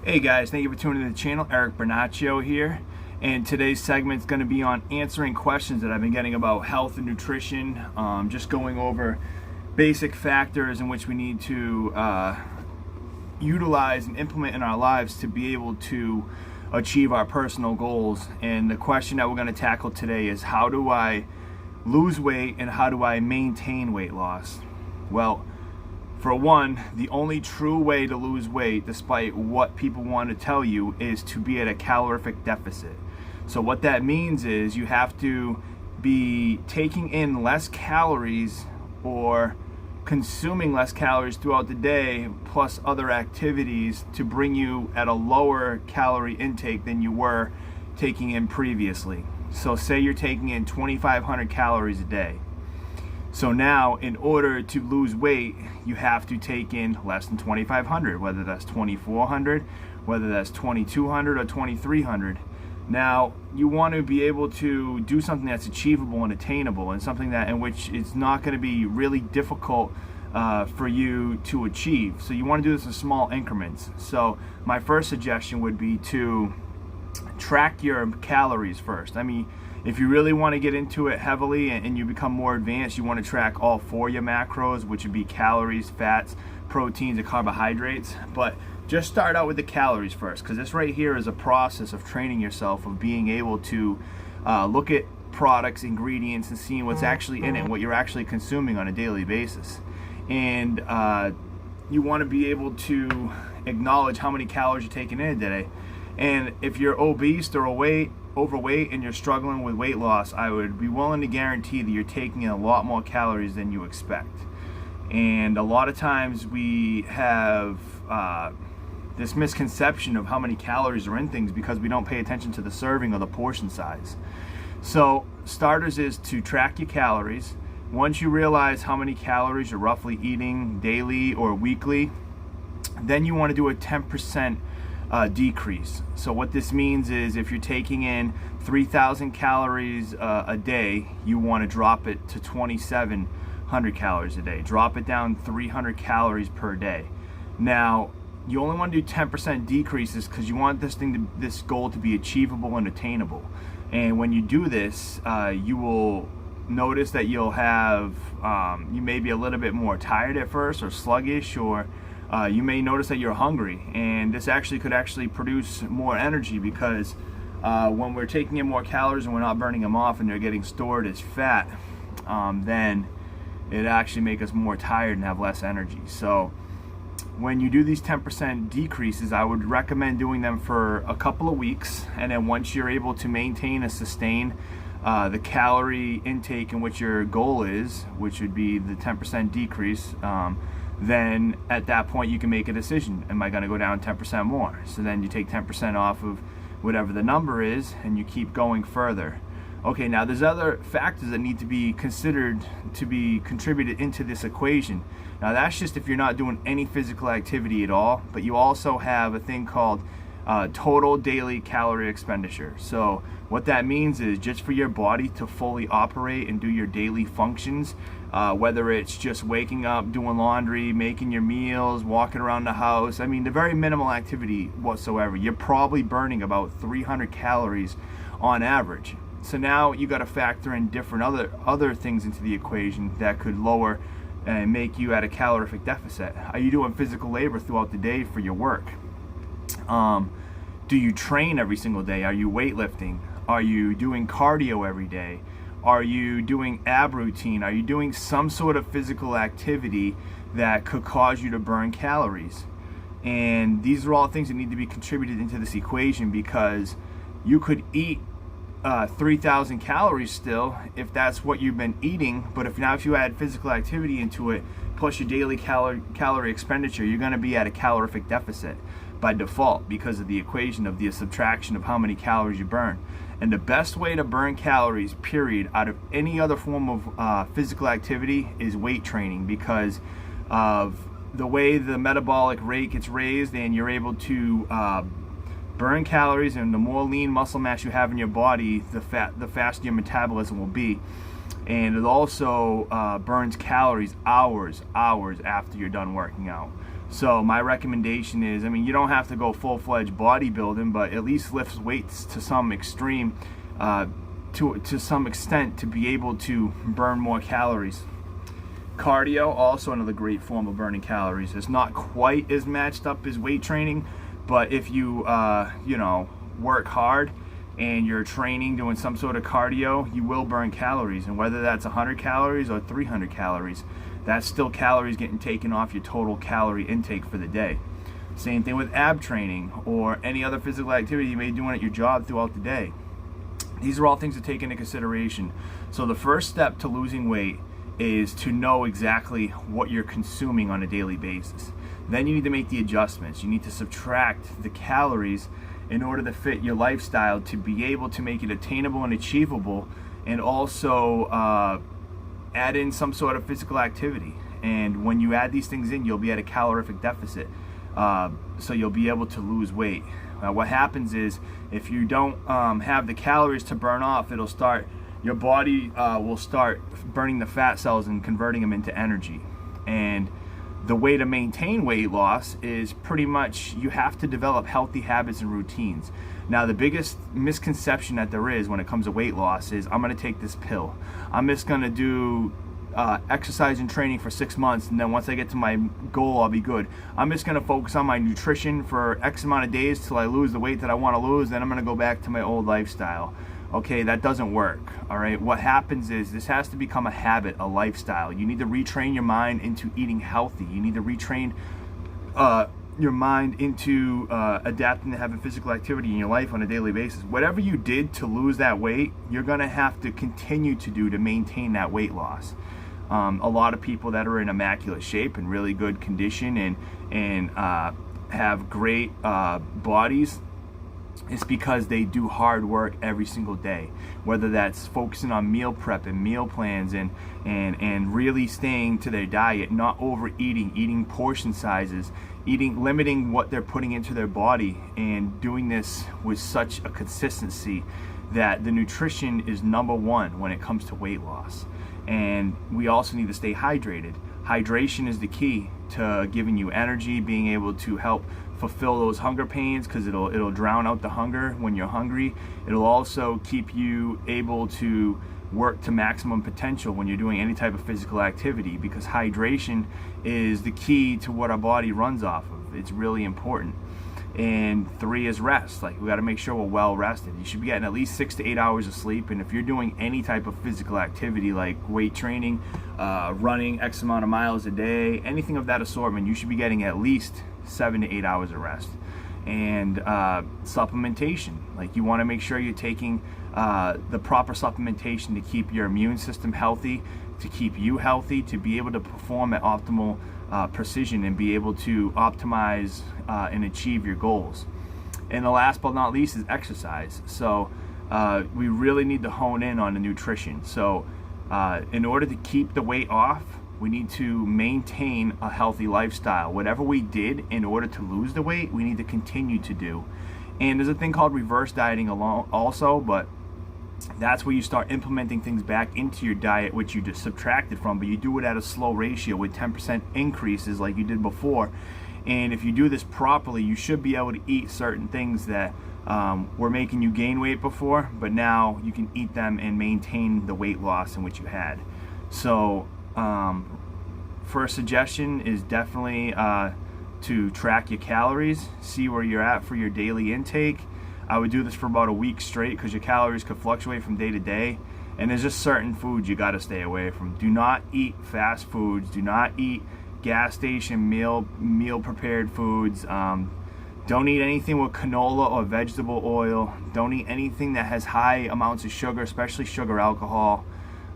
Hey guys, thank you for tuning in to the channel. Eric Bernaccio here, and today's segment is going to be on answering questions that I've been getting about health and nutrition, just going over basic factors in which we need to utilize and implement in our lives to be able to achieve our personal goals. And the question that we're going to tackle today is, how do I lose weight and how do I maintain weight loss? Well, for one, the only true way to lose weight, despite what people want to tell you, is to be at a calorific deficit. So what that means is you have to be taking in less calories or consuming less calories throughout the day, plus other activities, to bring you at a lower calorie intake than you were taking in previously. So say you're taking in 2,500 calories a day. So now, in order to lose weight, you have to take in less than 2,500, whether that's 2,400, whether that's 2,200 or 2,300. Now, you want to be able to do something that's achievable and attainable, and something that in which it's not going to be really difficult for you to achieve. So you want to do this in small increments. So my first suggestion would be to track your calories first. I mean, if you really want to get into it heavily and you become more advanced, you want to track all four of your macros, which would be calories, fats, proteins, and carbohydrates. But just start out with the calories first, because this right here is a process of training yourself, of being able to look at products, ingredients, and seeing what's actually in it and what you're actually consuming on a daily basis. And you want to be able to acknowledge how many calories you're taking in a day. And if you're obese or overweight and you're struggling with weight loss, I would be willing to guarantee that you're taking in a lot more calories than you expect. And a lot of times we have this misconception of how many calories are in things because we don't pay attention to the serving or the portion size. So starters is to track your calories. Once you realize how many calories you're roughly eating daily or weekly, then you want to do a 10% decrease. So what this means is, if you're taking in 3,000 calories a day, you want to drop it to 2,700 calories a day. Drop it down 300 calories per day. Now, you only want to do 10% decreases because you want this goal to be achievable and attainable. And when you do this, you will notice that you'll have you may be a little bit more tired at first, or sluggish, or you may notice that you're hungry, and this could produce more energy, because when we're taking in more calories and we're not burning them off and they're getting stored as fat, then it actually makes us more tired and have less energy. So when you do these 10% decreases, I would recommend doing them for a couple of weeks, and then once you're able to maintain and sustain the calorie intake in which your goal is, which would be the 10% decrease, then at that point you can make a decision. Am I going to go down 10% more? So then you take 10% off of whatever the number is and you keep going further. Okay, now there's other factors that need to be considered to be contributed into this equation. Now that's just if you're not doing any physical activity at all, but you also have a thing called total daily calorie expenditure. So what that means is, just for your body to fully operate and do your daily functions, whether it's just waking up, doing laundry, making your meals, walking around the house, I mean the very minimal activity whatsoever, you're probably burning about 300 calories on average. So now you got to factor in different other things into the equation that could lower and make you at a calorific deficit. Are you doing physical labor throughout the day for your work? Do you train every single day? Are you weightlifting? Are you doing cardio every day? Are you doing ab routine? Are you doing some sort of physical activity that could cause you to burn calories? And these are all things that need to be contributed into this equation, because you could eat 3,000 calories still if that's what you've been eating, but if you add physical activity into it plus your daily calorie expenditure, you're going to be at a calorific deficit by default, because of the equation of the subtraction of how many calories you burn. And the best way to burn calories, period, out of any other form of physical activity is weight training, because of the way the metabolic rate gets raised, and you're able to burn calories, and the more lean muscle mass you have in your body, the faster your metabolism will be. And it also burns calories hours after you're done working out. So my recommendation is, I mean, you don't have to go full-fledged bodybuilding, but at least lift weights to some extreme, to some extent, to be able to burn more calories. Cardio, also another great form of burning calories. It's not quite as matched up as weight training, but if you work hard and you're training, doing some sort of cardio, you will burn calories. And whether that's 100 calories or 300 calories, that's still calories getting taken off your total calorie intake for the day. Same thing with ab training or any other physical activity you may be doing at your job throughout the day. These are all things to take into consideration. So the first step to losing weight is to know exactly what you're consuming on a daily basis. Then you need to make the adjustments. You need to subtract the calories in order to fit your lifestyle, to be able to make it attainable and achievable, and also add in some sort of physical activity. And when you add these things in, you'll be at a calorific deficit, so you'll be able to lose weight. What happens is, if you don't have the calories to burn off, your body will start burning the fat cells and converting them into energy. And the way to maintain weight loss is pretty much, you have to develop healthy habits and routines. Now, the biggest misconception that there is when it comes to weight loss is, I'm going to take this pill. I'm just going to do exercise and training for 6 months, and then once I get to my goal, I'll be good. I'm just going to focus on my nutrition for X amount of days till I lose the weight that I want to lose, then I'm going to go back to my old lifestyle. Okay, that doesn't work. All right, what happens is, this has to become a habit, a lifestyle. You need to retrain your mind into eating healthy. You need to retrain your mind into adapting to having physical activity in your life on a daily basis. Whatever you did to lose that weight, you're going to have to continue to do to maintain that weight loss. A lot of people that are in immaculate shape and really good condition and have great bodies, it's because they do hard work every single day, whether that's focusing on meal prep and meal plans and really staying to their diet, not overeating, eating portion sizes, limiting what they're putting into their body, and doing this with such a consistency that the nutrition is number one when it comes to weight loss. And we also need to stay hydrated. Hydration is the key to giving you energy, being able to help fulfill those hunger pains, because it'll drown out the hunger when you're hungry. It'll also keep you able to work to maximum potential when you're doing any type of physical activity, because hydration is the key to what our body runs off of. It's really important. And 3 is rest. Like, we got to make sure we're well rested. You should be getting at least 6 to 8 hours of sleep. And if you're doing any type of physical activity like weight training, running X amount of miles a day, anything of that assortment, you should be getting at least 7 to 8 hours of rest. And supplementation, like, you want to make sure you're taking the proper supplementation to keep your immune system healthy, to keep you healthy, to be able to perform at optimal precision and be able to optimize and achieve your goals. And the last but not least is exercise. So we really need to hone in on the nutrition. So in order to keep the weight off, we need to maintain a healthy lifestyle. Whatever we did in order to lose the weight, we need to continue to do. And there's a thing called reverse dieting also, but that's where you start implementing things back into your diet which you just subtracted from, but you do it at a slow ratio with 10% increases like you did before. And if you do this properly, you should be able to eat certain things that were making you gain weight before, but now you can eat them and maintain the weight loss in which you had. So first suggestion is definitely to track your calories, see where you're at for your daily intake. I would do this for about a week straight, because your calories could fluctuate from day to day, and there's just certain foods you got to stay away from. Do not eat fast foods. Do not eat gas station meal prepared foods. Don't eat anything with canola or vegetable oil. Don't eat anything that has high amounts of sugar, especially sugar alcohol.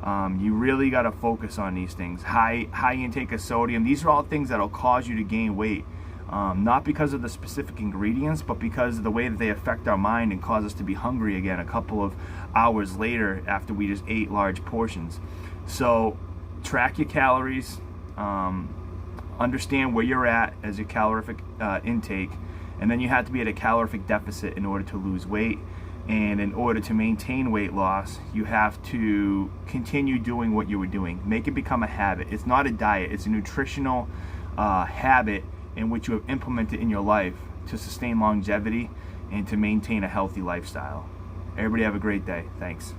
You really got to focus on these things. High intake of sodium. These are all things that will cause you to gain weight. Not because of the specific ingredients, but because of the way that they affect our mind and cause us to be hungry again a couple of hours later after we just ate large portions. So track your calories, understand where you're at as your calorific intake, and then you have to be at a calorific deficit in order to lose weight. And in order to maintain weight loss, you have to continue doing what you were doing. Make it become a habit. It's not a diet, it's a nutritional habit in which you have implemented in your life to sustain longevity and to maintain a healthy lifestyle. Everybody have a great day. Thanks.